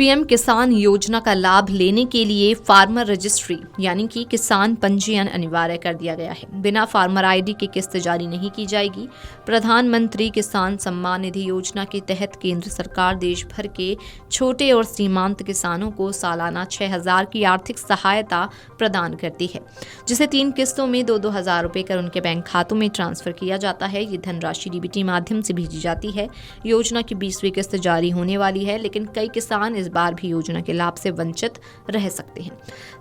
PM किसान योजना का लाभ लेने के लिए फार्मर रजिस्ट्री यानी कि किसान पंजीयन अनिवार्य कर दिया गया है। बिना फार्मर आईडी की किस्त जारी नहीं की जाएगी। प्रधानमंत्री किसान सम्मान निधि योजना के तहत केंद्र सरकार देश भर के छोटे और सीमांत किसानों को सालाना 6,000 की आर्थिक सहायता प्रदान करती है, जिसे 3 किस्तों में 2-2 हज़ार रुपए कर उनके बैंक खातों में ट्रांसफर किया जाता है। ये धनराशि डीबीटी माध्यम से भेजी जाती है। योजना की 20वीं किस्त जारी होने वाली है, लेकिन कई किसान इस बार भी योजना के लाभ से वंचित रह सकते हैं।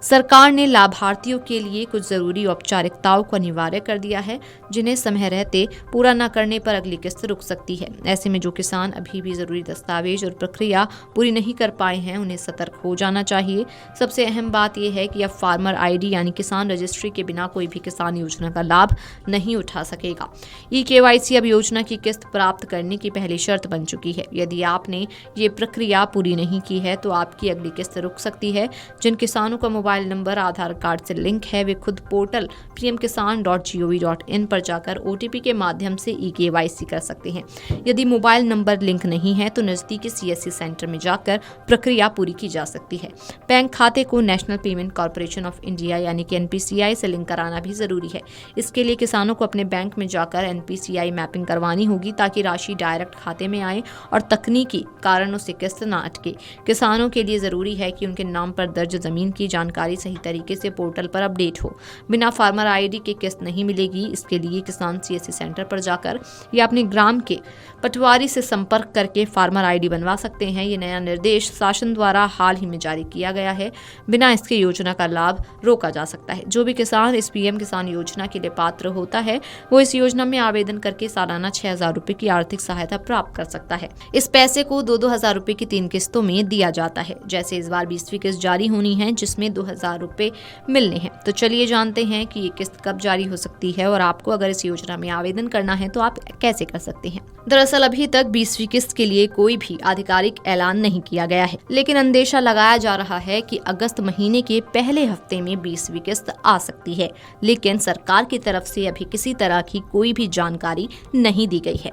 सरकार ने लाभार्थियों के लिए कुछ जरूरी औपचारिकताओं को अनिवार्य कर दिया है, जिन्हें समय रहते पूरा न करने पर अगली किस्त रुक सकती है। ऐसे में जो किसान अभी भी जरूरी दस्तावेज और प्रक्रिया पूरी नहीं कर पाए हैं, उन्हें सतर्क हो जाना चाहिए। सबसे अहम बात यह है कि अब फार्मर आईडी यानी किसान रजिस्ट्री के बिना कोई भी किसान योजना का लाभ नहीं उठा सकेगा। ई-केवाईसी अब योजना की किस्त प्राप्त करने की पहली शर्त बन चुकी है। यदि आपने ये प्रक्रिया पूरी नहीं की है तो आपकी अगली किस्त रुक सकती है। जिन किसानों का मोबाइल नंबर आधार कार्ड से लिंक है, वे खुद पोर्टल pmkisan.gov.in पर जाकर ओटीपी के माध्यम से ई-केवाईसी कर सकते हैं। यदि मोबाइल नंबर लिंक नहीं है तो नजदीकी सीएससी सेंटर में जाकर प्रक्रिया पूरी की जा सकती है। बैंक खाते को national payment corporation of India यानी कि एनपीसीआई से लिंक कराना भी जरूरी है। इसके लिए किसानों को अपने बैंक में जाकर एनपीसीआई मैपिंग करवानी होगी, ताकि राशि डायरेक्ट खाते में आए और तकनीकी कारणों से किस्त न अटके। किसानों के लिए जरूरी है कि उनके नाम पर दर्ज जमीन की जानकारी सही तरीके से पोर्टल पर अपडेट हो। बिना फार्मर आईडी के किस्त नहीं मिलेगी। इसके लिए किसान सीएससी सेंटर पर जाकर या अपने ग्राम के पटवारी से संपर्क करके फार्मर आईडी बनवा सकते हैं। ये नया निर्देश शासन द्वारा हाल ही में जारी किया गया है। बिना इसके योजना का लाभ रोका जा सकता है। जो भी किसान इस पीएम किसान योजना के लिए पात्र होता है, वो इस योजना में आवेदन करके सालाना 6,000 रुपए की आर्थिक सहायता प्राप्त कर सकता है। इस पैसे को 2-2 हज़ार रुपए की 3 किस्तों में दिया जाता है। जैसे इस बार 20वीं किस्त जारी होनी है, जिसमें 2,000 रुपए मिलने हैं। तो चलिए जानते हैं कि ये किस्त कब जारी हो सकती है और आपको अगर इस योजना में आवेदन करना है तो आप कैसे कर सकते हैं। दरअसल अभी तक 20वीं किस्त के लिए कोई भी आधिकारिक ऐलान नहीं किया गया है, लेकिन अंदेशा लगाया जा रहा है कि अगस्त महीने के पहले हफ्ते में 20वीं किस्त आ सकती है, लेकिन सरकार की तरफ से अभी किसी तरह की कोई भी जानकारी नहीं दी गई है।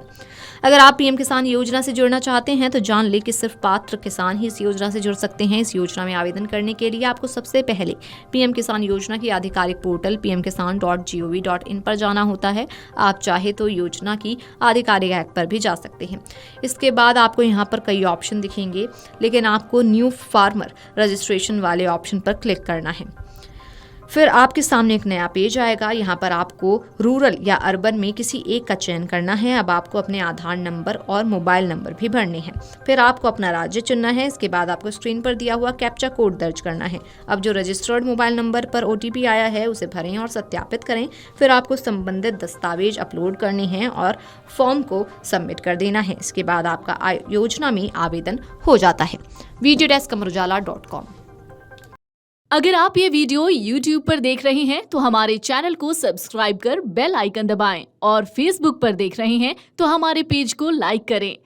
अगर आप पीएम किसान योजना से जुड़ना चाहते हैं तो जान ले कि सिर्फ पात्र किसान ही इस योजना से जुड़ सकते हैं। इस योजना में आवेदन करने के लिए आपको सबसे पहले पीएम किसान योजना की आधिकारिक पोर्टल pmkisan.gov.in पर जाना होता है। आप चाहे तो योजना की आधिकारिक ऐप पर भी जा सकते हैं। इसके बाद आपको यहाँ पर कई ऑप्शन दिखेंगे, लेकिन आपको न्यू फार्मर रजिस्ट्रेशन वाले ऑप्शन पर क्लिक करना है। फिर आपके सामने एक नया पेज आएगा। यहाँ पर आपको रूरल या अर्बन में किसी एक का चयन करना है। अब आपको अपने आधार नंबर और मोबाइल नंबर भी भरने हैं। फिर आपको अपना राज्य चुनना है। इसके बाद आपको स्क्रीन पर दिया हुआ कैप्चा कोड दर्ज करना है। अब जो रजिस्टर्ड मोबाइल नंबर पर ओटीपी आया है, उसे भरें और सत्यापित करें। फिर आपको संबंधित दस्तावेज अपलोड करने हैं और फॉर्म को सबमिट कर देना है। इसके बाद आपका योजना में आवेदन हो जाता है। Video desk amarujala.com। अगर आप ये वीडियो YouTube पर देख रहे हैं तो हमारे चैनल को सब्सक्राइब कर बेल आइकन दबाएं और Facebook पर देख रहे हैं तो हमारे पेज को लाइक करें।